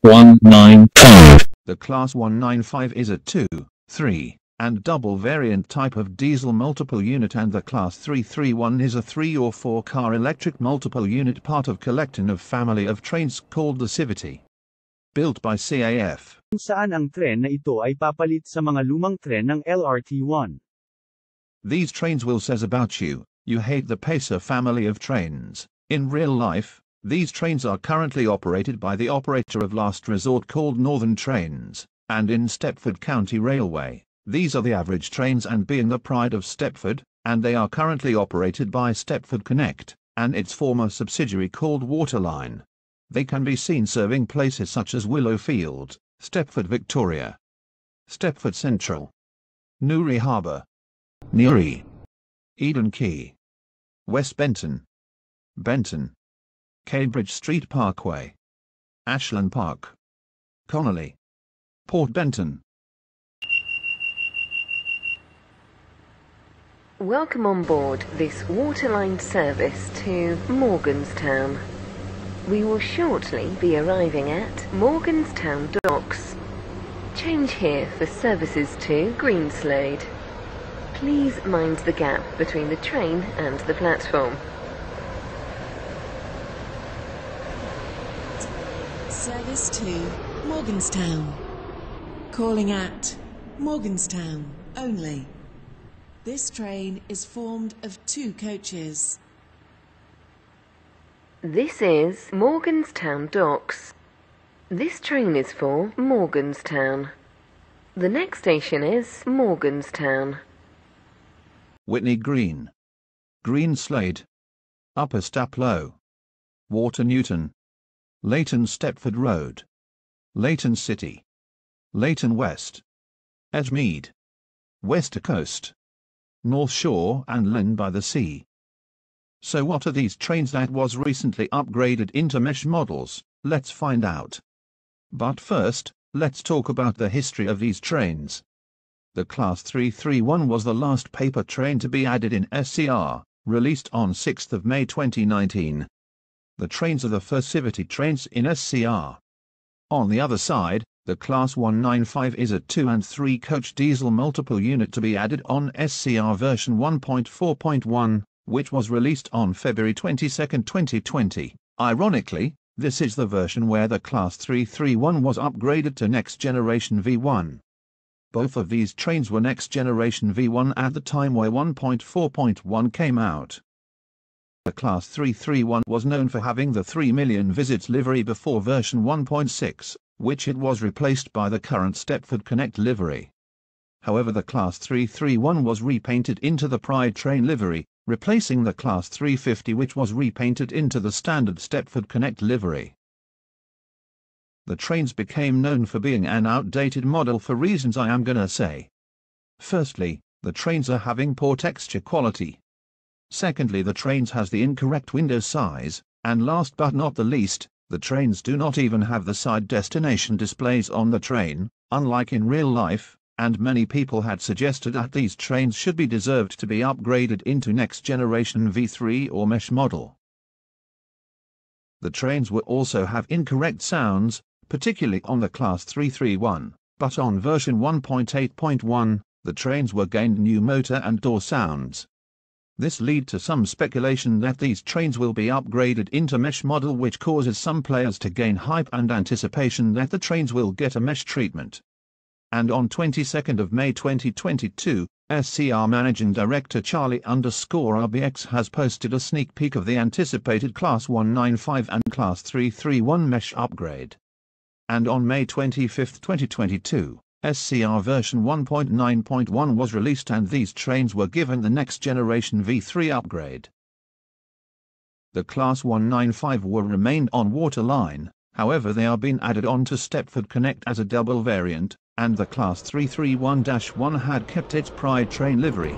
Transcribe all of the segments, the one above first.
195. The Class 195 is a 2, 3, and double variant type of diesel multiple unit, and the Class 331 is a 3 or 4 car electric multiple unit part of collection of family of trains called the Civity. Built by CAF. Saan ang tren na ito ay papalit sa mga lumang tren ng LRT1. These trains will says about you, you hate the Pacer family of trains. In real life, these trains are currently operated by the operator of last resort called Northern Trains, and in Stepford County Railway, these are the average trains and being the pride of Stepford, and they are currently operated by Stepford Connect, and its former subsidiary called Waterline. They can be seen serving places such as Willowfield, Stepford Victoria, Stepford Central, Newry Harbour, Newry, Eden Quay, West Benton, Benton, Cambridge Street Parkway, Ashland Park, Connolly, Port Benton. Welcome on board this Waterline service to Morganstown. We will shortly be arriving at Morganstown Docks. Change here for services to Greenslade. Please mind the gap between the train and the platform. Service to Morganstown. Calling at Morganstown only. This train is formed of 2 coaches. This is Morganstown Docks. This train is for Morganstown. The next station is Morganstown. Whitney Green, Greenslade, Upper Staplow, Water Newton, Leighton Stepford Road, Leighton City, Leighton West, Edgemead, Wester Coast, North Shore and Lynn by the Sea. So what are these trains that was recently upgraded into mesh models? Let's find out. But first, let's talk about the history of these trains. The Class 331 was the last paper train to be added in SCR, released on 6th of May 2019. The trains are the first Civity trains in SCR. On the other side, the Class 195 is a 2 and 3 coach diesel multiple unit to be added on SCR version 1.4.1, which was released on February 22, 2020. Ironically, this is the version where the Class 331 was upgraded to Next Generation V1. Both of these trains were Next Generation V1 at the time where 1.4.1 came out. The Class 331 was known for having the 3 million visits livery before version 1.6, which it was replaced by the current Stepford Connect livery. However, the Class 331 was repainted into the Pride train livery, replacing the Class 350 which was repainted into the standard Stepford Connect livery. The trains became known for being an outdated model for reasons I am gonna say. Firstly, the trains are having poor texture quality. Secondly, the trains has the incorrect window size, and last but not the least, the trains do not even have the side destination displays on the train, unlike in real life, and many people had suggested that these trains should be deserved to be upgraded into Next Generation V3 or mesh model. The trains will also have incorrect sounds, particularly on the Class 331, but on version 1.8.1, the trains were gained new motor and door sounds. This lead to some speculation that these trains will be upgraded into mesh model, which causes some players to gain hype and anticipation that the trains will get a mesh treatment. And on 22nd of May 2022, SCR Managing Director Charlie_RBX has posted a sneak peek of the anticipated Class 195 and Class 331 mesh upgrade. And on May 25, 2022, SCR version 1.9.1 was released and these trains were given the Next Generation V3 upgrade. The Class 195 will remain on Waterline, however they are being added on to Stepford Connect as a double variant, and the Class 331-1 had kept its Pride train livery.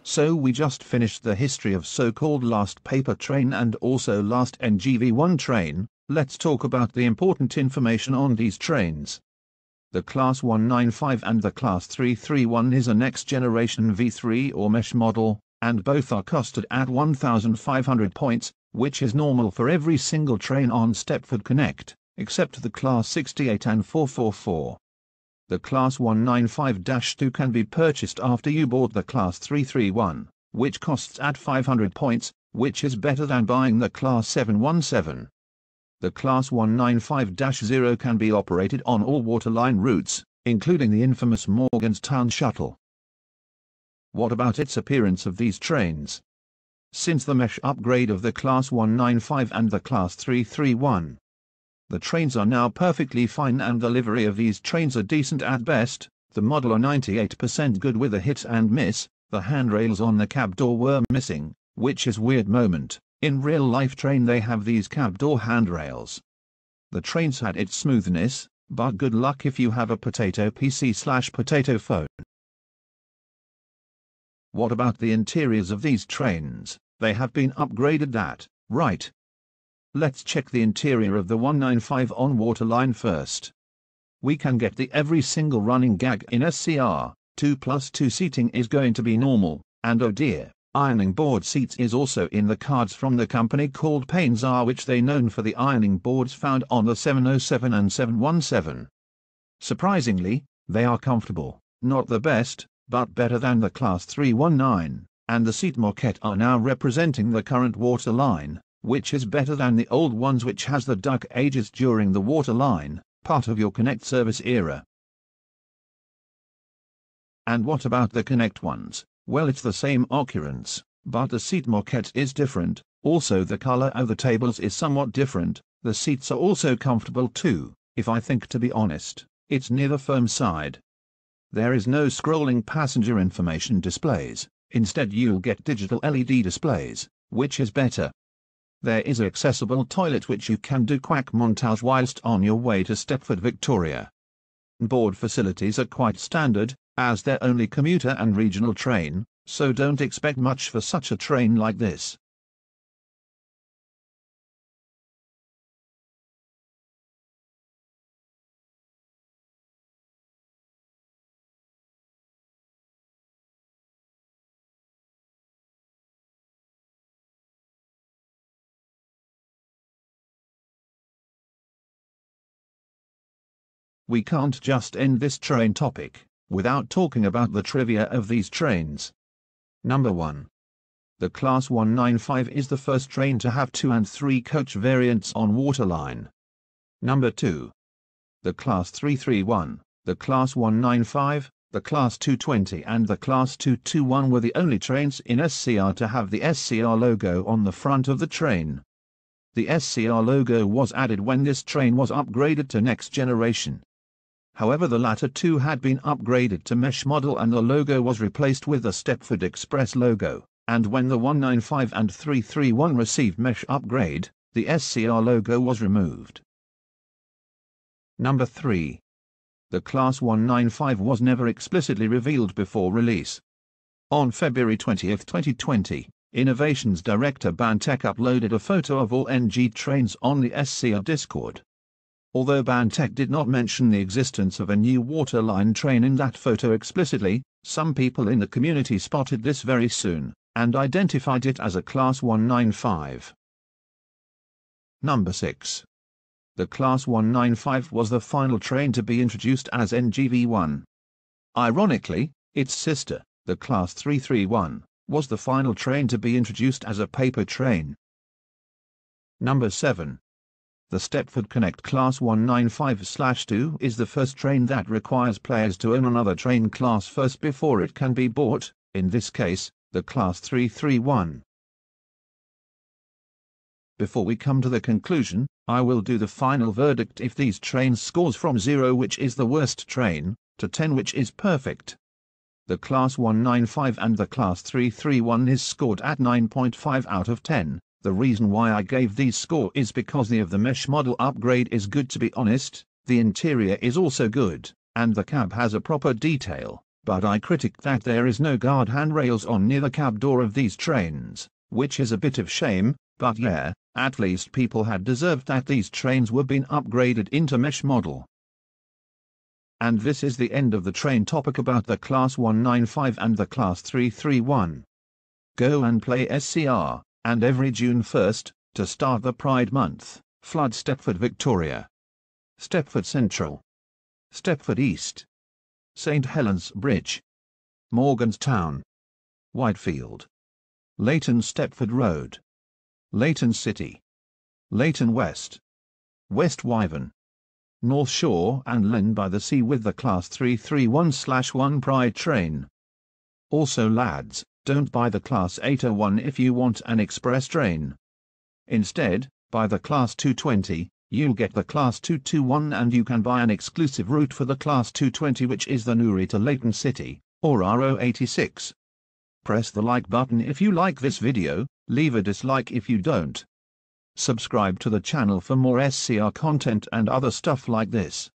So we just finished the history of so-called last paper train and also last NGV1 train. Let's talk about the important information on these trains. The Class 195 and the Class 331 is a next-generation V3 or mesh model, and both are costed at 1,500 points, which is normal for every single train on Stepford Connect, except the Class 68 and 444. The Class 195-2 can be purchased after you bought the Class 331, which costs at 500 points, which is better than buying the Class 717. The Class 195-0 can be operated on all waterline routes, including the infamous Morganstown shuttle. What about its appearance of these trains? Since the mesh upgrade of the Class 195 and the Class 331, the trains are now perfectly fine and the livery of these trains are decent at best. The model are 98% good with a hit and miss. The handrails on the cab door were missing, which is weird moment. In real life train they have these cab door handrails. The trains had its smoothness, but good luck if you have a potato PC/potato phone. What about the interiors of these trains? They have been upgraded right? Let's check the interior of the 195 on waterline first. We can get the every single running gag in SCR, 2+2 seating is going to be normal, and oh dear, ironing board seats is also in the cards from the company called Painzar, which they known for the ironing boards found on the 707 and 717. Surprisingly, they are comfortable, not the best, but better than the Class 319, and the seat moquette are now representing the current waterline, which is better than the old ones which has the duck ages during the waterline, part of your Connect service era. And what about the Connect ones? Well, it's the same occurrence, but the seat moquette is different, also the color of the tables is somewhat different. The seats are also comfortable too, if I think to be honest, it's near the firm side. There is no scrolling passenger information displays, instead you'll get digital LED displays, which is better. There is an accessible toilet which you can do quack montage whilst on your way to Stepford, Victoria. Board facilities are quite standard, as they're only commuter and regional train, so don't expect much for such a train like this. We can't just end this train topic without talking about the trivia of these trains. Number 1. The Class 195 is the first train to have 2 and 3 coach variants on waterline. Number 2. The Class 331, the Class 195, the Class 220 and the Class 221 were the only trains in SCR to have the SCR logo on the front of the train. The SCR logo was added when this train was upgraded to next generation. However, the latter two had been upgraded to mesh model and the logo was replaced with the Stepford Express logo, and when the 195 and 331 received mesh upgrade, the SCR logo was removed. Number 3. The Class 195 was never explicitly revealed before release. On February 20, 2020, Innovations Director Bantech uploaded a photo of all NG trains on the SCR Discord. Although Bantech did not mention the existence of a new waterline train in that photo explicitly, some people in the community spotted this very soon, and identified it as a Class 195. Number 6. The Class 195 was the final train to be introduced as NGV1. Ironically, its sister, the Class 331, was the final train to be introduced as a paper train. Number 7. The Stepford Connect Class 195/2 is the first train that requires players to own another train class first before it can be bought, in this case, the Class 331. Before we come to the conclusion, I will do the final verdict if these trains scores from 0, which is the worst train, to 10, which is perfect. The Class 195 and the Class 331 is scored at 9.5 out of 10. The reason why I gave these score is because the mesh model upgrade is good, to be honest, the interior is also good, and the cab has a proper detail, but I critic that there is no guard handrails on near the cab door of these trains, which is a bit of shame, but yeah, at least people had deserved that these trains were being upgraded into mesh model. And this is the end of the train topic about the Class 195 and the Class 331. Go and play SCR, and every June 1st, to start the Pride Month, flood Stepford Victoria, Stepford Central, Stepford East, St Helens Bridge, Morganstown, Whitefield, Leighton Stepford Road, Leighton City, Leighton West, West Wyvern, North Shore and Lynn by the Sea with the Class 331/1 Pride train. Also lads, don't buy the Class 801 if you want an express train. Instead, buy the Class 220, you'll get the Class 221 and you can buy an exclusive route for the Class 220 which is the Newry to Leighton City, or RO86. Press the like button if you like this video, leave a dislike if you don't. Subscribe to the channel for more SCR content and other stuff like this.